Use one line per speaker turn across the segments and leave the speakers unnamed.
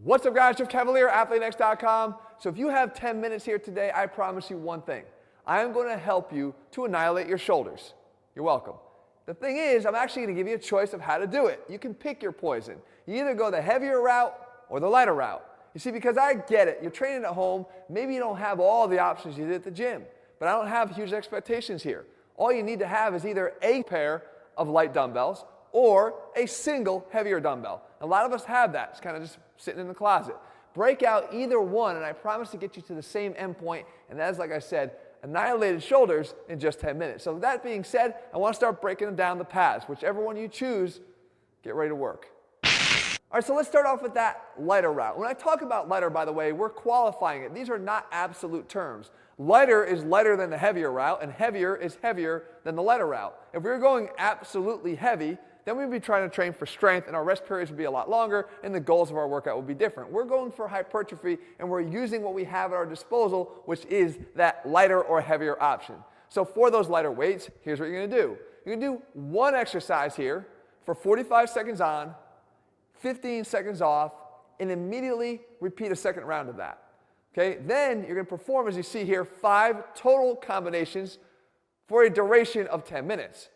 What's up, guys? Jeff Cavalier, AthleteNext.com. So if you have 10 minutes here today, I promise you one thing. I am going to help you to annihilate your shoulders. You're welcome. The thing is, I'm actually going to give you a choice of how to do it. You can pick your poison. You either go the heavier route or the lighter route. You see, because I get it. You're training at home. Maybe you don't have all the options you did at the gym. But I don't have huge expectations here. All you need to have is either a pair of light dumbbells or a single heavier dumbbell. A lot of us have that. It's kind of just sitting in the closet. Break out either one, and I promise to get you to the same end point, and that is, like I said, annihilated shoulders in just 10 minutes. So with that being said, I want to start breaking down the paths. Whichever one you choose, get ready to work. All right, so let's start off with that lighter route. When I talk about lighter, by the way, we're qualifying it. These are not absolute terms. Lighter is lighter than the heavier route, and heavier is heavier than the lighter route. If we were going absolutely heavy, then we'd be trying to train for strength, and our rest periods would be a lot longer, and the goals of our workout would be different. We're going for hypertrophy, and we're using what we have at our disposal, which is that lighter or heavier option. So for those lighter weights, here's what you're going to do. You're going to do one exercise here for 45 seconds on, 15 seconds off, and immediately repeat a second round of that. Okay? Then you're going to perform, as you see here, 5 total combinations for a duration of 10 minutes.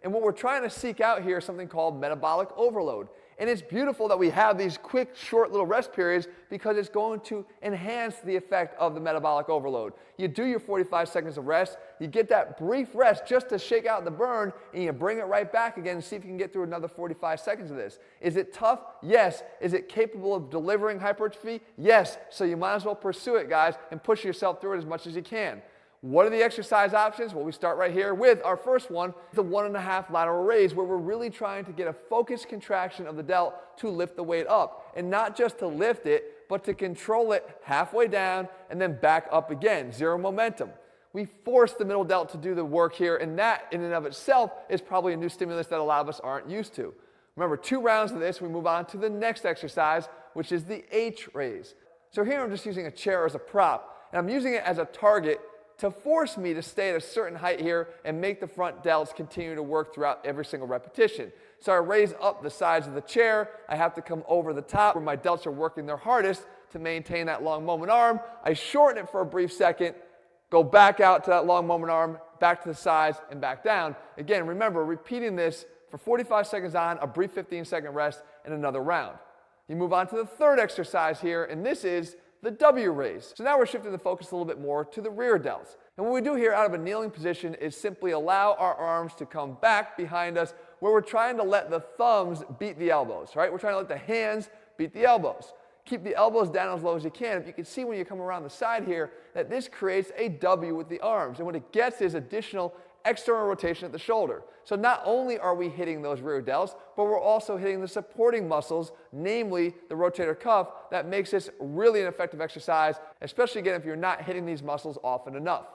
And what we're trying to seek out here is something called metabolic overload. And it's beautiful that we have these quick, short little rest periods because it's going to enhance the effect of the metabolic overload. You do your 45 seconds of rest, you get that brief rest just to shake out the burn, and you bring it right back again and see if you can get through another 45 seconds of this. Is it tough? Yes. Is it capable of delivering hypertrophy? Yes. So you might as well pursue it, guys, and push yourself through it as much as you can. What are the exercise options? Well, we start right here with our first one, the 1.5 lateral raise, where we're really trying to get a focused contraction of the delt to lift the weight up. And not just to lift it, but to control it halfway down and then back up again. Zero momentum. We force the middle delt to do the work here, and that in and of itself is probably a new stimulus that a lot of us aren't used to. Remember, 2 rounds of this, we move on to the next exercise, which is the H raise. So here I'm just using a chair as a prop, and I'm using it as a target to force me to stay at a certain height here and make the front delts continue to work throughout every single repetition. So I raise up the sides of the chair. I have to come over the top where my delts are working their hardest to maintain that long moment arm. I shorten it for a brief second, go back out to that long moment arm, back to the sides, and back down. Again, remember, repeating this for 45 seconds on, a brief 15-second rest, and another round. You move on to the third exercise here, and this is the W raise. So now we're shifting the focus a little bit more to the rear delts. And what we do here out of a kneeling position is simply allow our arms to come back behind us where we're trying to let the thumbs beat the elbows, right? We're trying to let the hands beat the elbows. Keep the elbows down as low as you can. If you can see when you come around the side here that this creates a W with the arms. And what it gets is additional external rotation at the shoulder. So not only are we hitting those rear delts, but we're also hitting the supporting muscles, namely the rotator cuff, that makes this really an effective exercise, especially again if you're not hitting these muscles often enough.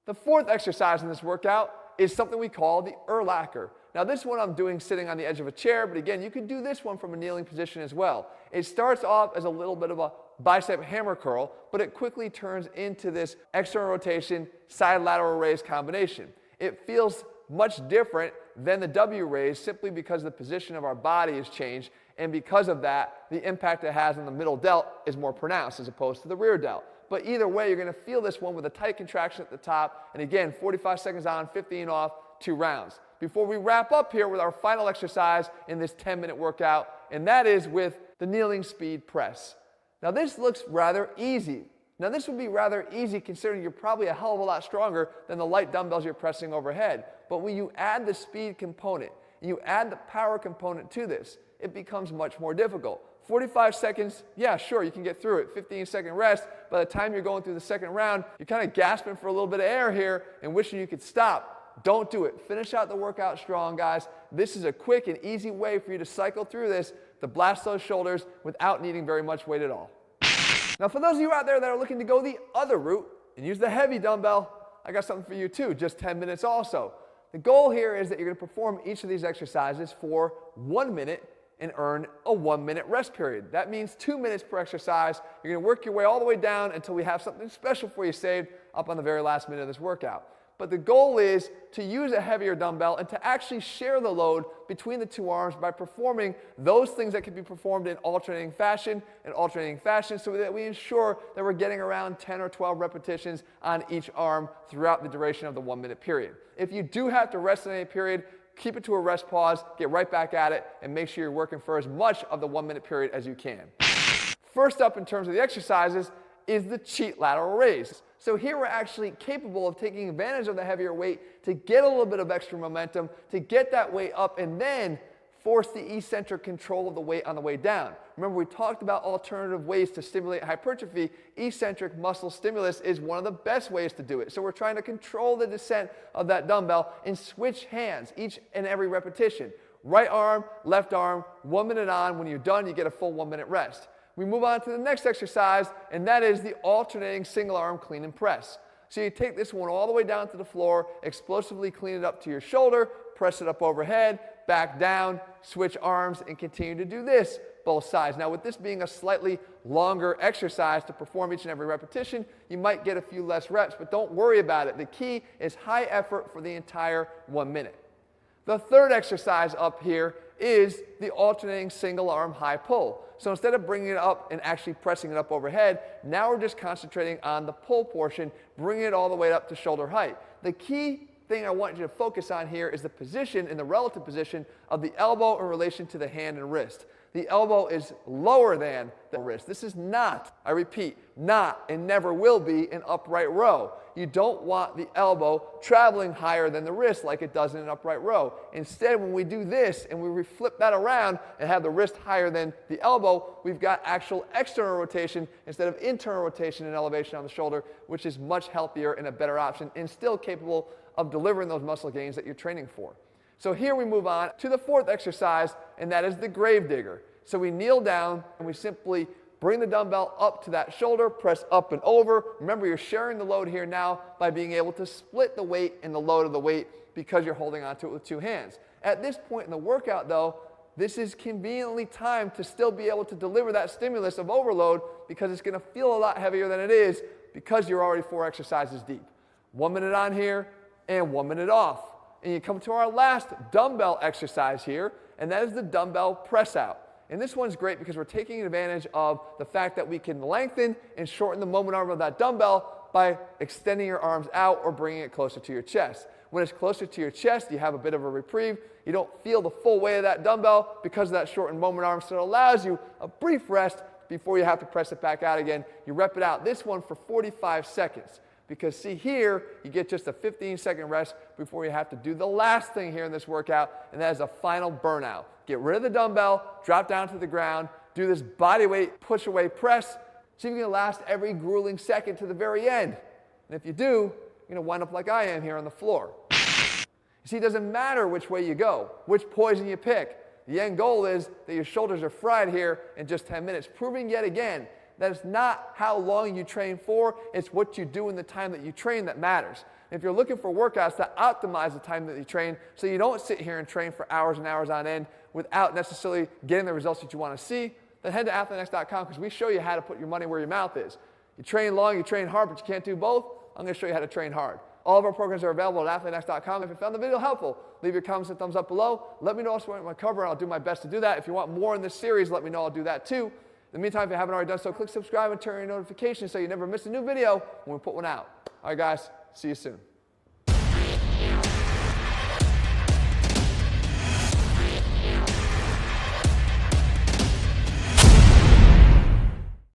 The fourth exercise in this workout is something we call the Urlacher. Now this one I'm doing sitting on the edge of a chair, but again, you can do this one from a kneeling position as well. It starts off as a little bit of a bicep hammer curl, but it quickly turns into this external rotation, side lateral raise combination. It feels much different than the W raise simply because the position of our body has changed, and because of that, the impact it has on the middle delt is more pronounced as opposed to the rear delt. But either way, you're going to feel this one with a tight contraction at the top, and again, 45 seconds on, 15 off, 2 rounds. Before we wrap up here with our final exercise in this 10-minute workout, and that is with the kneeling speed press. Now this looks rather easy. Now this would be rather easy considering you're probably a hell of a lot stronger than the light dumbbells you're pressing overhead. But when you add the speed component, and you add the power component to this, it becomes much more difficult. 45 seconds, yeah, sure, you can get through it. 15-second rest. By the time you're going through the second round, you're kind of gasping for a little bit of air here and wishing you could stop. Don't do it. Finish out the workout strong, guys. This is a quick and easy way for you to cycle through this to blast those shoulders without needing very much weight at all. Now, for those of you out there that are looking to go the other route and use the heavy dumbbell, I got something for you too, just 10 minutes also. The goal here is that you're going to perform each of these exercises for 1 minute and earn a 1-minute rest period. That means 2 minutes per exercise. You're going to work your way all the way down until we have something special for you saved up on the very last minute of this workout. But the goal is to use a heavier dumbbell and to actually share the load between the two arms by performing those things that can be performed in alternating fashion so that we ensure that we're getting around 10 or 12 repetitions on each arm throughout the duration of the 1 minute period. If you do have to rest in any period, keep it to a rest pause, get right back at it, and make sure you're working for as much of the 1 minute period as you can. First up in terms of the exercises is the cheat lateral raise. So here we're actually capable of taking advantage of the heavier weight to get a little bit of extra momentum, to get that weight up, and then force the eccentric control of the weight on the way down. Remember, we talked about alternative ways to stimulate hypertrophy. Eccentric muscle stimulus is one of the best ways to do it. So we're trying to control the descent of that dumbbell and switch hands each and every repetition. Right arm, left arm, 1 minute on. When you're done, you get a full 1 minute rest. We move on to the next exercise, and that is the alternating single arm clean and press. So you take this one all the way down to the floor, explosively clean it up to your shoulder, press it up overhead, back down, switch arms, and continue to do this both sides. Now, with this being a slightly longer exercise to perform each and every repetition, you might get a few less reps, but don't worry about it. The key is high effort for the entire 1 minute. The third exercise up here is the alternating single arm high pull. So instead of bringing it up and actually pressing it up overhead, now we're just concentrating on the pull portion, bringing it all the way up to shoulder height. The key thing I want you to focus on here is the position and the relative position of the elbow in relation to the hand and wrist. The elbow is lower than the wrist. This is not, I repeat, not and never will be an upright row. You don't want the elbow traveling higher than the wrist like it does in an upright row. Instead, when we do this and we flip that around and have the wrist higher than the elbow, we've got actual external rotation instead of internal rotation and elevation on the shoulder, which is much healthier and a better option and still capable of delivering those muscle gains that you're training for. So here we move on to the fourth exercise, and that is the grave digger. So we kneel down and we simply bring the dumbbell up to that shoulder, press up and over. Remember, you're sharing the load here now by being able to split the weight and the load of the weight because you're holding onto it with two hands. At this point in the workout, though, this is conveniently timed to still be able to deliver that stimulus of overload because it's going to feel a lot heavier than it is because you're already 4 exercises deep. 1 minute on here and 1 minute off. And you come to our last dumbbell exercise here, and that is the dumbbell press out. And this one's great because we're taking advantage of the fact that we can lengthen and shorten the moment arm of that dumbbell by extending your arms out or bringing it closer to your chest. When it's closer to your chest, you have a bit of a reprieve. You don't feel the full weight of that dumbbell because of that shortened moment arm, so it allows you a brief rest before you have to press it back out again. You rep it out. This one for 45 seconds. Because see here, you get just a 15-second rest before you have to do the last thing here in this workout, and that is a final burnout. Get rid of the dumbbell, drop down to the ground, do this body weight push-away press, see if you can last every grueling second to the very end. And if you do, you're going to wind up like I am here on the floor. You see, it doesn't matter which way you go, which poison you pick. The end goal is that your shoulders are fried here in just 10 minutes, proving yet again that it's not how long you train for, it's what you do in the time that you train that matters. If you're looking for workouts that optimize the time that you train so you don't sit here and train for hours and hours on end without necessarily getting the results that you want to see, then head to athletenext.com because we show you how to put your money where your mouth is. You train long, you train hard, but you can't do both. I'm going to show you how to train hard. All of our programs are available at athletenext.com. If you found the video helpful, leave your comments and thumbs up below. Let me know what you want to cover, and I'll do my best to do that. If you want more in this series, let me know. I'll do that too. In the meantime, if you haven't already done so, click subscribe and turn on your notifications so you never miss a new video when we put one out. All right, guys, see you soon.